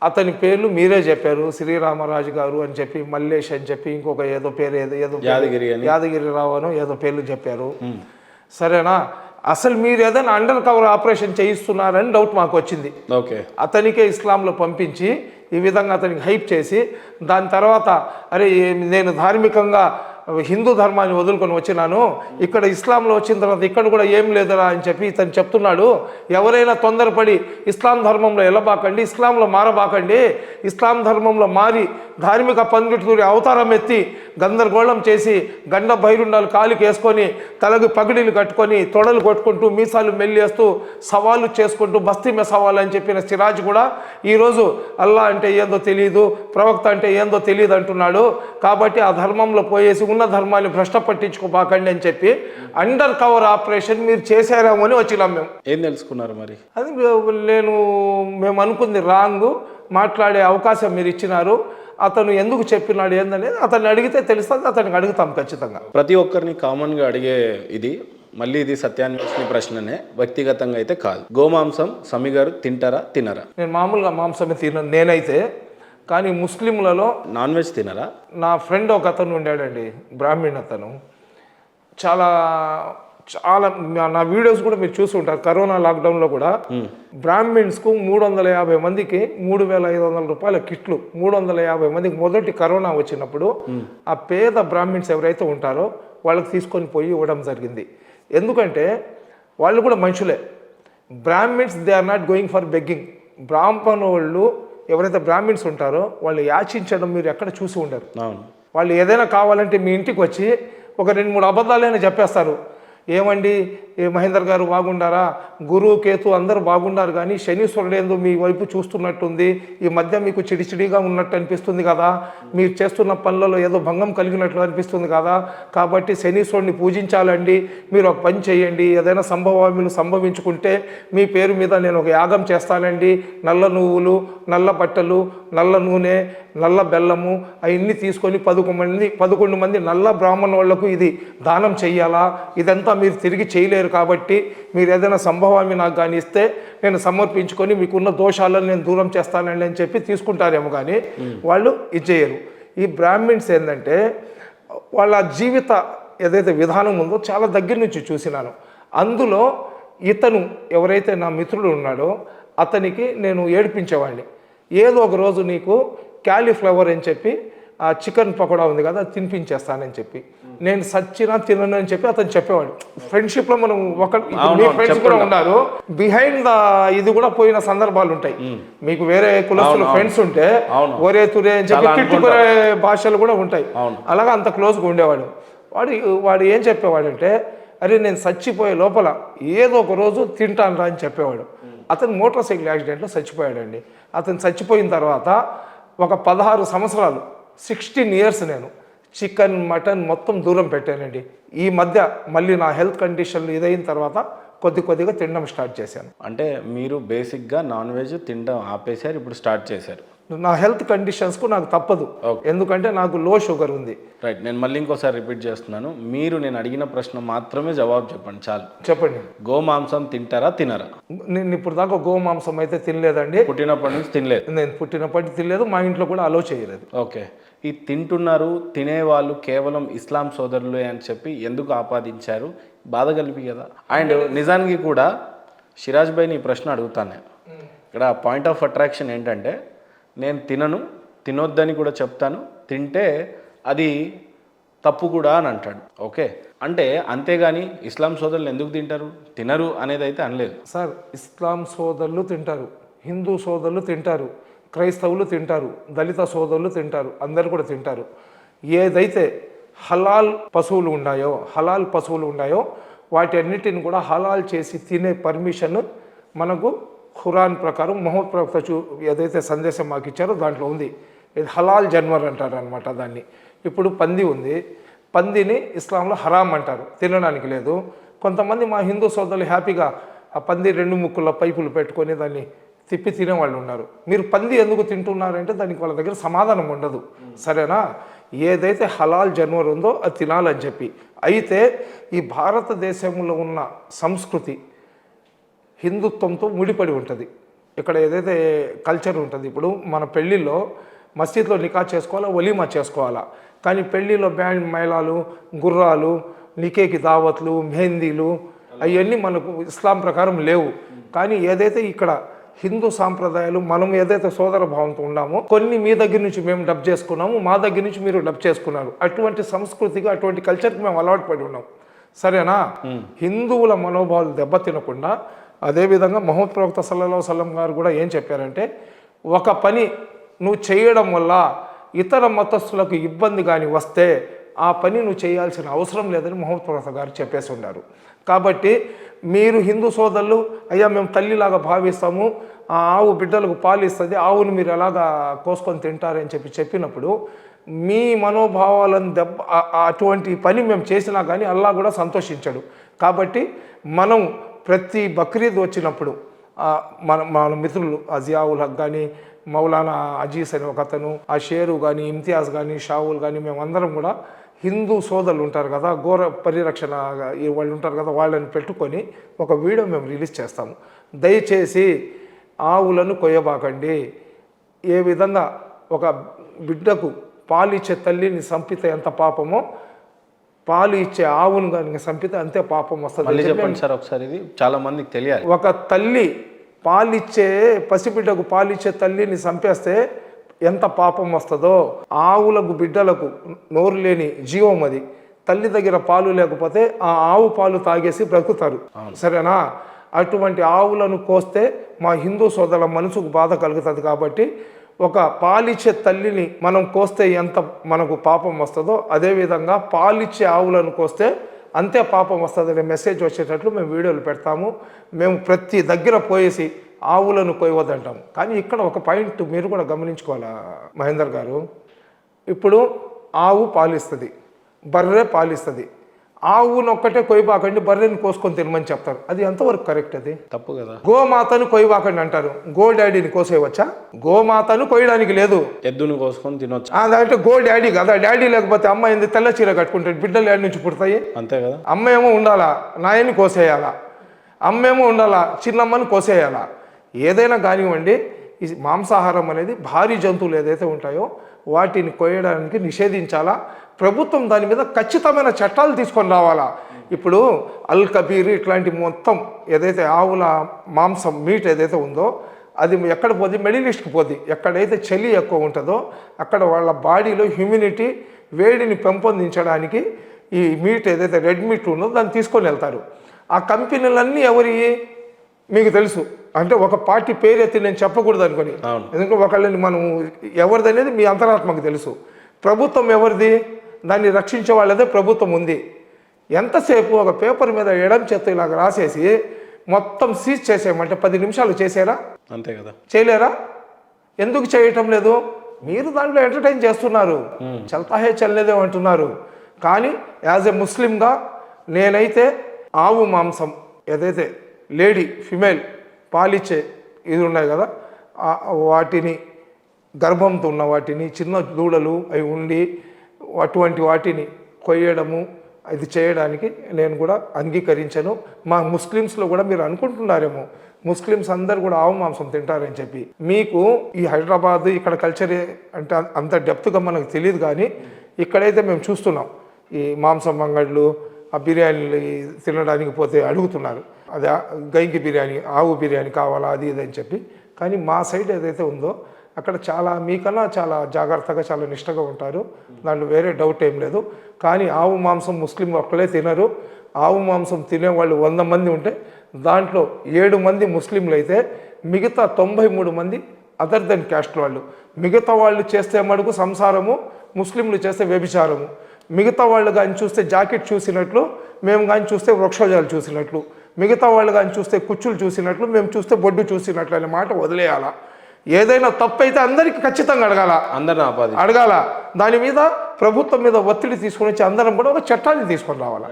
అతని పేర్లు మీరే చెప్పారు, శ్రీరామరాజు గారు అని చెప్పి, మల్లేష్ అని చెప్పి, ఇంకొక ఏదో పేరు ఏదో యాదగిరిరావు అనో ఏదో పేర్లు చెప్పారు. సరేనా, అసలు మీరు ఏదైనా అండర్ కవర్ ఆపరేషన్ చేయిస్తున్నారని డౌట్ మాకు వచ్చింది. ఓకే, అతనికే ఇస్లాంలో పంపించి ఈ విధంగా అతనికి హైప్ చేసి, దాని తర్వాత అరే నేను ధార్మికంగా హిందూ ధర్మాన్ని వదులుకొని వచ్చినాను, ఇక్కడ ఇస్లాంలో వచ్చిన తర్వాత ఇక్కడ కూడా ఏం లేదురా అని చెప్పి ఇతను చెప్తున్నాడు. ఎవరైనా తొందరపడి ఇస్లాం ధర్మంలో వెళ్ళబాకండి, ఇస్లాంలో మారబాకండి. ఇస్లాం ధర్మంలో మారి ధార్మిక పండితుడి అవతారం ఎత్తి గందరగోళం చేసి గండ బైరుండాలు కాలికి వేసుకొని తలకు పగిడీలు కట్టుకొని తొడలు కొట్టుకుంటూ మీసాలు మెల్లేస్తూ సవాళ్ళు చేసుకుంటూ బస్తీ మే సవాలు అని చెప్పిన సిరాజ్ కూడా ఈరోజు అల్లా అంటే ఏందో తెలియదు, ప్రవక్త అంటే ఏందో తెలియదు అంటున్నాడు. కాబట్టి ఆ ధర్మంలో పోయేసి ఉన్న ధర్మాన్ని భ్రష్ట పట్టించుకోబాకండి అని చెప్పి అండర్ కవర్ ఆపరేషన్ మీరు చేశారేమో అని వచ్చినాం మేము. ఏం తెలుసుకున్నారు మరి? అది మేము అనుకుంది రాంగ్, మాట్లాడే అవకాశం మీరు ఇచ్చినారు. అతను ఎందుకు చెప్పినాడు ఏందనేది అతన్ని అడిగితే తెలుస్తుంది, అతనికి అడుగుతాం ఖచ్చితంగా. ప్రతి ఒక్కరిని కామన్గా అడిగే ఇది, మళ్ళీ ఇది సత్యాన్వేషణ ప్రశ్ననే, వ్యక్తిగతంగా అయితే కాదు. గోమాంసం సమీ గారు తింటారా తినరా? నేను మామూలుగా మాంసమే తినను నేనైతే, కానీ ముస్లింలలో నాన్ వెజ్ తినరా? నా ఫ్రెండ్ ఒక అతను ఉండాడండి, బ్రాహ్మణ్ అతను, చాలా చాలా నా వీడియోస్ కూడా మీరు చూసి ఉంటారు. కరోనా లాక్డౌన్లో కూడా బ్రాహ్మిన్స్కు 350 మందికి 3,500 రూపాయల కిట్లు, 350 మందికి మొదటి కరోనా వచ్చినప్పుడు ఆ పేద బ్రాహ్మిన్స్ ఎవరైతే ఉంటారో వాళ్ళకి తీసుకొని పోయి ఇవ్వడం జరిగింది. ఎందుకంటే వాళ్ళు కూడా మనుషులే. Brahmins they are not going for begging. బ్రాహ్మణ వాళ్ళు ఎవరైతే బ్రాహ్మిన్స్ ఉంటారో వాళ్ళు యాచించడం మీరు ఎక్కడ చూసి ఉండరు. వాళ్ళు ఏదైనా కావాలంటే మీ ఇంటికి వచ్చి ఒక 2-3 అబద్ధాలైనా చెప్పేస్తారు. ఏమండి మహేందర్ గారు బాగుండారా, గురువు కేతు అందరూ బాగున్నారు, కానీ శనీశ్వరుడు ఏందో మీ వైపు చూస్తున్నట్టుంది, ఈ మధ్య మీకు చిడిచిడిగా ఉన్నట్టు అనిపిస్తుంది కదా, మీరు చేస్తున్న పనులలో ఏదో భంగం కలిగినట్లు అనిపిస్తుంది కదా, కాబట్టి శనీశ్వరుడిని పూజించాలండి, మీరు ఒక పని చేయండి, ఏదైనా సంభవాలు సంభవించుకుంటే మీ పేరు మీద నేను ఒక యాగం చేస్తానండి, నల్ల నువ్వులు, నల్ల బట్టలు, నల్ల నూనె, నల్ల బెల్లము అవన్నీ తీసుకొని 11 మంది నల్ల బ్రాహ్మణ వాళ్లకు ఇది దానం చెయ్యాలా, ఇదంతా మీరు తిరిగి చేయలేరు, కాబట్టి మీరు ఏదైనా సంభవాన్ని నాకు కానీ ఇస్తే నేను సమర్పించుకొని మీకున్న దోషాలను నేను దూరం చేస్తానండి అని చెప్పి తీసుకుంటారేమో, కానీ వాళ్ళు ఇది చేయరు. ఈ బ్రాహ్మిన్స్ ఏంటంటే వాళ్ళ జీవిత ఏదైతే విధానం ఉందో చాలా దగ్గర నుంచి చూసినాను. అందులో ఇతను ఎవరైతే నా మిత్రుడు ఉన్నాడో అతనికి నేను ఏడిపించేవాడిని. ఏదో ఒక రోజు నీకు క్యాలీఫ్లవర్ అని చెప్పి ఆ చికెన్ పకోడా ఉంది కదా తినిపించేస్తానని చెప్పి, నేను సచ్చినా తినను అని చెప్పి అతను చెప్పేవాడు. ఫ్రెండ్షిప్లో మనం మీ ఫ్రెండ్స్ కూడా ఉన్నారు, బిహైండ్ ద ఇది కూడా పోయిన సందర్భాలు ఉంటాయి. మీకు వేరే కులస్తులు ఫ్రెండ్స్ ఉంటే ఒరే తురే అని చెప్పి తిట్టుకునే భాషలు కూడా ఉంటాయి. అలాగా అంత క్లోజ్గా ఉండేవాడు. వాడు ఏం చెప్పేవాడంటే, అరే నేను చచ్చిపోయే లోపల ఏదో ఒక రోజు తింటాను రా అని చెప్పేవాడు. అతను మోటార్ సైకిల్ యాక్సిడెంట్లో చచ్చిపోయాడండి. అతను చచ్చిపోయిన తర్వాత ఒక 16 సంవత్సరాలు 16 ఇయర్స్ నేను చికెన్ మటన్ మొత్తం దూరం పెట్టానండి. ఈ మధ్య మళ్ళీ నా హెల్త్ కండిషన్లు ఇదైన తర్వాత కొద్దిగా తినడం స్టార్ట్ చేశాను. అంటే మీరు బేసిక్గా నాన్ వెజ్ తినడం ఆపేశారు, ఇప్పుడు స్టార్ట్ చేశారు. నా హెల్త్ కండిషన్స్కు నాకు తప్పదు, ఎందుకంటే నాకు లో షుగర్ ఉంది. రైట్, నేను మళ్ళీ ఇంకోసారి రిపీట్ చేస్తున్నాను. మీరు నేను అడిగిన ప్రశ్న మాత్రమే జవాబు చెప్పండి చాలు. చెప్పండి. గోమాంసం తింటారా తినరా? నేను ఇప్పుడు దాకా గోమాంసం అయితే తినలేదండి. పుట్టినప్పటి నుంచి తినలేదు? నేను పుట్టినప్పటి తినలేదు, మా ఇంట్లో కూడా అలో చేయలేదు. ఓకే, ఈ తింటున్నారు తినేవాళ్ళు కేవలం ఇస్లాం సోదరులే అని చెప్పి ఎందుకు ఆపాదించారు? బాధ కలిపి కదా. అండ్ నిజానికి కూడా సిరాజ్ భాయ్ని ఈ ప్రశ్న అడుగుతాను నేను. ఇక్కడ పాయింట్ ఆఫ్ అట్రాక్షన్ ఏంటంటే, నేను తినొద్దని కూడా చెప్తాను, తింటే అది తప్పు కూడా అని అంటాడు. ఓకే, అంటే అంతేగాని ఇస్లాం సోదరులు ఎందుకు తినరు అనేది అయితే అనలేదు సార్. ఇస్లాం సోదరులు తింటారు, హిందూ సోదరులు తింటారు, క్రైస్తవులు తింటారు, దళిత సోదరులు తింటారు, అందరు కూడా తింటారు. ఏదైతే హలాల్ పశువులు ఉన్నాయో వాటి అన్నిటిని కూడా హలాల్ చేసి తినే పర్మిషన్ మనకు ఖురాన్ ప్రకారం మొహమ్మద్ ప్రవక్త ఏదైతే సందేశం మాకు ఇచ్చారో దాంట్లో ఉంది. ఇది హలాల్ జన్వర్ అంటారు అనమాట దాన్ని. ఇప్పుడు పంది ఉంది, పందిని ఇస్లాంలో హరామ్ అంటారు, తినడానికి లేదు. కొంతమంది మా హిందూ సోదరులు హ్యాపీగా ఆ పంది 2 ముక్కుల పైపులు పెట్టుకొని దాన్ని తిప్పి తినేవాళ్ళు ఉన్నారు. మీరు పంది ఎందుకు తింటున్నారంటే దానికి వాళ్ళ దగ్గర సమాధానం ఉండదు, సరేనా? ఏదైతే హలాల్ జన్వర్ ఉందో అది తినాలని చెప్పి. అయితే ఈ భారతదేశంలో ఉన్న సంస్కృతి హిందుత్వంతో ముడిపడి ఉంటుంది. ఇక్కడ ఏదైతే కల్చర్ ఉంటుంది, ఇప్పుడు మన పెళ్ళిలో మసీద్లో నికా చేసుకోవాలా, వలీమా చేసుకోవాలా, కానీ పెళ్ళిలో బ్యాండ్ మేళాలు, గుర్రాలు, నికేకి దావత్లు, మెహందీలు అవన్నీ మనకు ఇస్లాం ప్రకారం లేవు. కానీ ఏదైతే ఇక్కడ హిందూ సాంప్రదాయాలు మనం ఏదైతే సోదర భావంతో ఉన్నామో, కొన్ని మీ దగ్గర నుంచి మేము డబ్ చేసుకున్నాము, మా దగ్గర నుంచి మీరు డబ్ చేసుకున్నారు, అటువంటి సంస్కృతికి అటువంటి కల్చర్కి మేము అలవాటు పడి ఉన్నాం. సరేనా? హిందువుల మనోభావాలు దెబ్బతినకుండా, అదేవిధంగా మహమ్మద్ ప్రవక్త సల్లల్లాహు అలైహి వసల్లం గారు కూడా ఏం చెప్పారంటే, ఒక పని నువ్వు చేయడం వల్ల ఇతర మతస్థులకు ఇబ్బంది కానీ వస్తే ఆ పని నువ్వు చేయాల్సిన అవసరం లేదని మహమ్మద్ ప్రవక్త గారు చెప్పేసి ఉన్నారు. కాబట్టి మీరు హిందూ సోదరులు, అయ్యా మేము తల్లిలాగా భావిస్తాము, ఆ ఆవు బిడ్డలకు పాలు ఇస్తుంది, ఆవును మీరు ఎలాగా కోసుకొని తింటారని చెప్పినప్పుడు మీ మనోభావాలను అటువంటి పని మేము చేసినా కానీ అల్లా కూడా సంతోషించాడు. కాబట్టి మనం ప్రతి బక్రీద్ వచ్చినప్పుడు మన మిత్రులు అజియావుల్ హక్ కానీ, మౌలానా అజీజ్ అని ఒక అతను, ఆ షేరు కానీ, ఇమ్తియాజ్ కానీ, షావుల్ కానీ, మేమందరం కూడా హిందూ సోదరులు ఉంటారు కదా, ఘోర పరిరక్షణ వాళ్ళు ఉంటారు కదా, వాళ్ళని పెట్టుకొని ఒక వీడియో మేము రిలీజ్ చేస్తాము. దయచేసి ఆవులను కొయ్యబాకండి. ఏ విధంగా ఒక బిడ్డకు పాలు ఇచ్చే తల్లిని చంపితే ఎంత పాపమో, పాలు ఇచ్చే ఆవును కానీ చంపితే అంతే పాపం వస్తుంది. చెప్పండి సార్ ఒకసారి, ఇది చాలా మందికి తెలియాలి. ఒక తల్లి పాలిచ్చే పసిబిడ్డకు పాలిచ్చే తల్లిని చంపేస్తే ఎంత పాపం వస్తుందో, ఆవులకు బిడ్డలకు నోరు లేని జీవం అది. తల్లి దగ్గర పాలు లేకపోతే ఆ ఆవు పాలు తాగేసి బ్రతుకుతారు. సరేనా? అటువంటి ఆవులను కోస్తే మా హిందూ సోదరుల మనసుకు బాధ కలుగుతుంది. కాబట్టి ఒక పాలిచ్చే తల్లిని మనం కోస్తే ఎంత మనకు పాపం వస్తుందో, అదేవిధంగా పాలిచ్చే ఆవులను కోస్తే అంతే పాపం వస్తుంది అనే మెసేజ్ వచ్చేటట్లు మేము వీడియోలు పెడతాము. మేము ప్రతి దగ్గర పోయేసి ఆవులను కొయ్యవద్దంటాము. కానీ ఇక్కడ ఒక పాయింట్ మీరు కూడా గమనించుకోవాలా మహేందర్ గారు. ఇప్పుడు ఆవు పాలిస్తుంది, బర్రె పాలిస్తుంది. ఆవును ఒక్కటే కొయ్యబాకండి, బర్రెని కోసుకొని తినమని చెప్తారు. అది ఎంతవరకు కరెక్ట్? అది తప్పు కదా. గోమాతను కొయ్యబాకండి అంటారు, గో డాడీని కోసేయవచ్చా? గోమాతను కొయ్యడానికి లేదు, ఎద్దును కోసుకొని తినొచ్చు. అదంటే గో డాడీ కదా. డాడీ లేకపోతే అమ్మ ఏంది తెల్ల చీర కట్టుకుంటాడు, బిడ్డలు ఏడు నుంచి పుడతాయి? అంతే కదా. అమ్మ ఏమో ఉండాలా, నాయన్ని కోసేయాలా, అమ్మేమో ఉండాలా, చిన్నమ్మని కోసేయాలా. ఏదైనా కానివ్వండి, ఈ మాంసాహారం అనేది భారీ జంతువులు ఏదైతే ఉంటాయో వాటిని కోయడానికి నిషేధించాలా. ప్రభుత్వం దాని మీద ఖచ్చితమైన చట్టాలు తీసుకొని రావాలా. ఇప్పుడు అల్ కబీర్ ఇట్లాంటి మొత్తం ఏదైతే ఆవుల మాంసం మీట్ ఏదైతే ఉందో అది ఎక్కడ పోద్ది? మిడిల్ ఈస్ట్కి పోద్ది. ఎక్కడైతే చలి ఎక్కువ ఉంటుందో అక్కడ వాళ్ళ బాడీలో హ్యూమినిటీ, వేడిని పెంపొందించడానికి ఈ మీట్ ఏదైతే రెడ్ మీట్ ఉందో దాన్ని తీసుకొని వెళ్తారు. ఆ కంపెనీలన్నీ ఎవరి మీకు తెలుసు. అంటే ఒక పార్టీ పేరెత్తి నేను చెప్పకూడదు అనుకొని, ఎందుకంటే ఒకళ్ళని మనం ఎవరిది అనేది మీ అంతరాత్మకు తెలుసు. ప్రభుత్వం ఎవరిది? దాన్ని రక్షించే వాళ్ళదే ప్రభుత్వం ఉంది. ఎంతసేపు ఒక పేపర్ మీద ఎడం చేత్తో ఇలాగ రాసేసి మొత్తం సీజ్ చేసేయమంటే 10 నిమిషాలు చేసారా? అంతే కదా. చేయలేరా? ఎందుకు చేయటం లేదు? మీరు దాంట్లో ఎంటర్టైన్ చేస్తున్నారు, చల్తాహే చల్లేదే అంటున్నారు. కానీ యాజ్ ఎ ముస్లింగా నేనైతే ఆవు మాంసం ఏదైతే లేడీ ఫిమేల్ పాలిచ్చే ఇది ఉన్నాయి కదా, వాటిని గర్భంతో ఉన్న వాటిని, చిన్న దూడలు అవి ఉండి అటువంటి వాటిని కొయ్యడము ఇది చేయడానికి నేను కూడా అంగీకరించను. మా ముస్లిమ్స్లో కూడా మీరు అనుకుంటున్నారేమో ముస్లిమ్స్ అందరు కూడా ఆవు మాంసం తింటారని చెప్పి. మీకు ఈ హైదరాబాద్ ఇక్కడ కల్చర్ అంటే అంత డెప్త్గా మనకు తెలియదు. కానీ ఇక్కడైతే మేము చూస్తున్నాం ఈ మాంసం అంగళ్ళు, ఆ బిర్యానీలు తినడానికి పోతే అడుగుతున్నారు, అది గైకి బిర్యానీ, ఆవు బిర్యానీ కావాలా, అది ఇది అని చెప్పి. కానీ మా సైడ్ ఏదైతే ఉందో అక్కడ చాలా మీకన్నా చాలా జాగ్రత్తగా, చాలా నిష్టగా ఉంటారు. దాంట్లో వేరే డౌట్ ఏం లేదు. కానీ ఆవు మాంసం ముస్లిం ఒక్కలే తినరు. ఆవు మాంసం తినేవాళ్ళు 100 మంది ఉంటే దాంట్లో 7 మంది ముస్లింలు అయితే మిగతా 93 మంది అదర్ దెన్ క్యాస్ట్ వాళ్ళు. మిగతా వాళ్ళు చేస్తే మడుగు సంసారము, ముస్లింలు చేస్తే వ్యభిచారము. మిగతా వాళ్ళు కానీ చూస్తే జాకెట్ చూసినట్లు, మేము కానీ చూస్తే వృక్షజాలు చూసినట్లు. మిగతా వాళ్ళు కానీ చూస్తే కుచ్చులు చూసినట్లు, మేము చూస్తే బొడ్డు చూసినట్లు అనే మాట వదిలేయాలా. ఏదైనా తప్పు అయితే అందరికీ ఖచ్చితంగా అడగాల. దాని మీద ప్రభుత్వం మీద ఒత్తిడి తీసుకొని వచ్చి అందరం కూడా ఒక చట్టాన్ని తీసుకొని రావాలా.